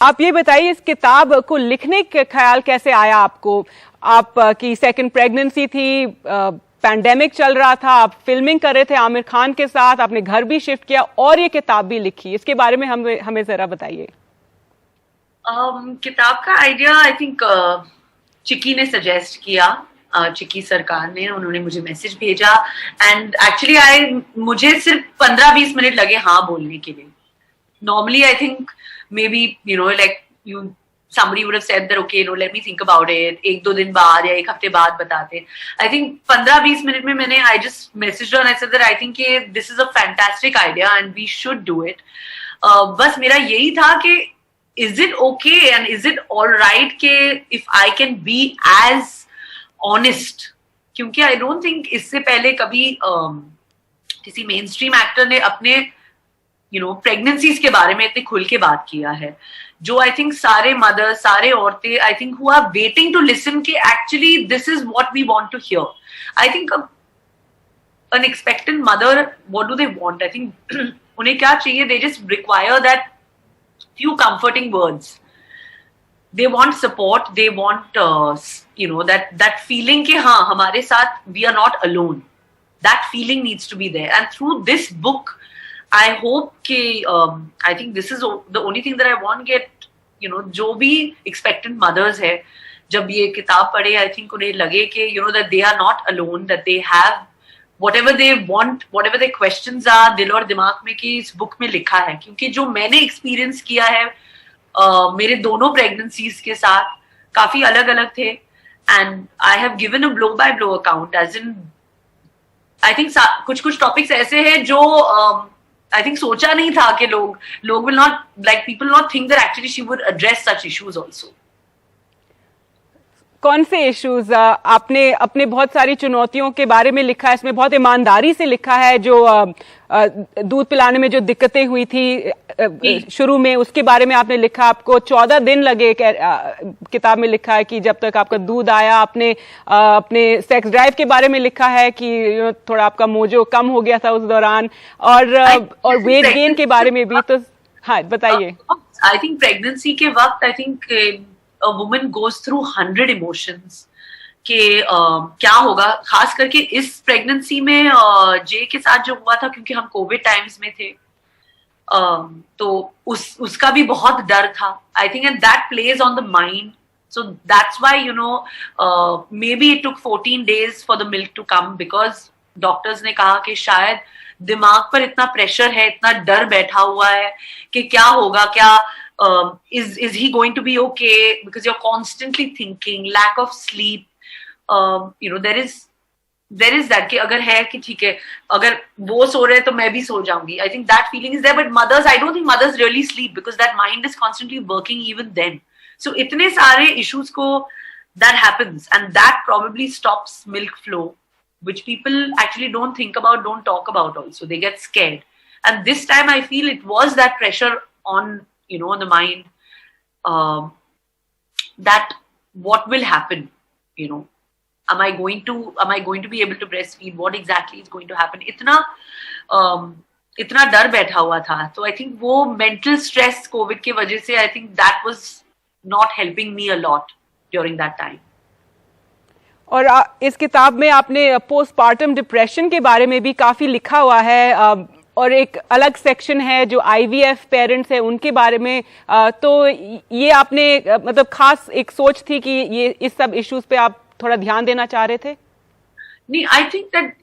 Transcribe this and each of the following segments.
आप ये बताइए, इस किताब को लिखने का ख्याल कैसे आया आपको? आप की सेकंड प्रेगनेंसी थी, पैंडेमिक चल रहा था, आप फिल्मिंग कर रहे थे आमिर खान के साथ, आपने घर भी शिफ्ट किया और ये किताब भी लिखी। इसके बारे में हमें जरा बताइए। किताब का आइडिया आई थिंक चिक्की ने सजेस्ट किया, चिक्की सरकार ने, उन्होंने मुझे मैसेज भेजा एंड एक्चुअली मुझे सिर्फ 15-20 मिनट लगे हाँ बोलने के लिए। Normally I think maybe somebody would have said that okay, let me think about it, 1-2 दिन बाद या 1 हफ्ते बाद बताते। I think 15-20 मिनट में मैंने I just messaged her and I said that I think this is a fantastic idea and we should do it। बस मेरा यही था कि is it okay and is it all right कि if I can be as honest, क्योंकि I don't think इससे पहले कभी किसी मेन स्ट्रीम एक्टर ने अपने प्रेगनेंसीज के बारे में इतने खुल के बात किया है, जो आई थिंक सारे मदर्स, सारे औरतें I think who are waiting to listen कि actually this is what we want to hear. I think an expectant mother, what do they want? I think उन्हें क्या चाहिए? They just require that few comforting words. They want support. They want that feeling कि हाँ हमारे साथ we are not alone. That feeling needs to be there. And through this book, I hope कि I think this is the only thing that I want get जो भी expectant mothers है, जब ये किताब पढ़े I think उन्हें लगे कि that they are not alone, that they have whatever they want, whatever their questions are दिल और दिमाग में कि इस बुक में लिखा है। क्योंकि जो मैंने एक्सपीरियंस किया है मेरे दोनों प्रेगनेंसीज के साथ काफी अलग अलग थे and I have given a blow by blow account, as in I think कुछ टॉपिक्स ऐसे हैं जो I think सोचा नहीं था कि लोग will not, like people will not think that actually she would address such issues also। कौन से इश्यूज? आपने अपने बहुत सारी चुनौतियों के बारे में लिखा है, इसमें बहुत ईमानदारी से लिखा है। जो दूध पिलाने में जो दिक्कतें हुई थी शुरू में, उसके बारे में आपने लिखा। आपको 14 दिन लगे किताब में लिखा है कि जब तक आपका दूध आया। आपने अपने सेक्स ड्राइव के बारे में लिखा है कि थोड़ा आपका मोजो कम हो गया था उस दौरान, और वेट गेन के बारे में भी। तो हाँ बताइए। आई थिंक प्रेगनेंसी के वक्त I think a woman goes through 100 emotions कि क्या होगा, खास करके इस प्रेगनेंसी में जे के साथ जो हुआ था, क्योंकि हम कोविड टाइम्स में थे, तो उसका भी बहुत डर था I think, and that plays on the mind. So that's why maybe it took 14 days for the milk to come, because doctors ने कहा कि शायद दिमाग पर इतना प्रेशर है, इतना डर बैठा हुआ है कि क्या होगा, क्या is he going to be okay, because you're constantly thinking, lack of sleep, there is that कि अगर है कि ठीक है, अगर वो सो रहे तो मैं भी सो जाऊंगी। I think that feeling is there, but mothers, I don't think mothers really sleep because that mind is constantly working even then. So इतने सारे issues को that happens, and that probably stops milk flow, which people actually don't think about, don't talk about also. They get scared, and this time I feel it was that pressure on the mind, that what will happen, am I going to be able to breastfeed, what exactly is going to happen, इतना डर बैठा हुआ था। तो I think वो mental stress Covid की वजह से I think that was not helping me a lot during that time. और इस किताब में आपने पोस्टपार्टम डिप्रेशन के बारे में भी काफी लिखा हुआ है, और एक अलग सेक्शन है जो IVF पेरेंट्स है उनके बारे में। तो ये आपने मतलब खास एक सोच थी कि ये इस सब इश्यूज पे आप थोड़ा ध्यान देना चाह रहे थे? नहीं, आई थिंक दैट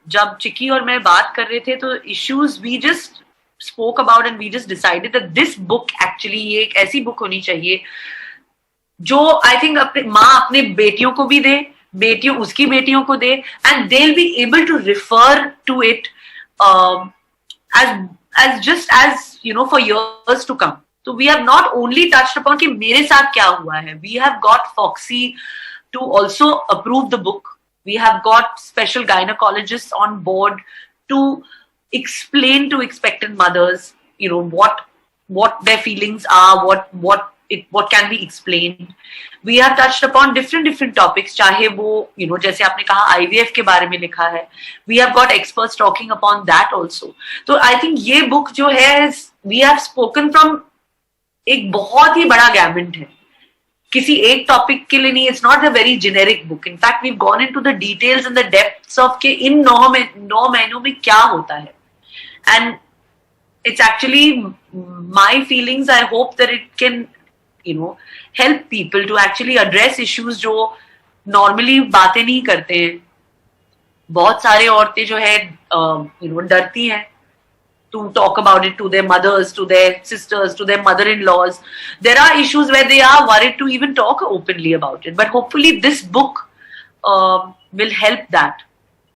जब चिक्की और मैं बात कर रहे थे तो issues we just spoke about and we just decided that this book actually ये एक ऐसी बुक होनी चाहिए जो आई थिंक अपने माँ अपने बेटियों को भी दे, बेटियों उसकी बेटियों को दे, and they will be able to refer to it as just as for years to come. So we have not only touched upon कि मेरे साथ क्या हुआ है, we have got Foxy to also approve the book. We have got special gynecologists on board to explain to expectant mothers, what their feelings are, what can be explained. We have touched upon different topics, चाहे वो जैसे आपने कहा IVF के बारे में लिखा है, we have got experts talking upon that also. तो I think ये book जो है, we have spoken from एक बहुत ही बड़ा गैमेंट है, किसी एक टॉपिक के लिए नहीं. It's not a very generic book. In fact we gone into the details and the depths of के इन 9 महीनों में क्या होता है. And it's actually my feelings. I hope that it can, help people to actually address issues जो normally बातें नहीं करते हैं. बहुत सारे औरतें जो है डरती हैं to talk about it to their mothers, to their sisters, to their mother-in-laws. There are issues where they are worried to even talk openly about it. But hopefully this book will help that.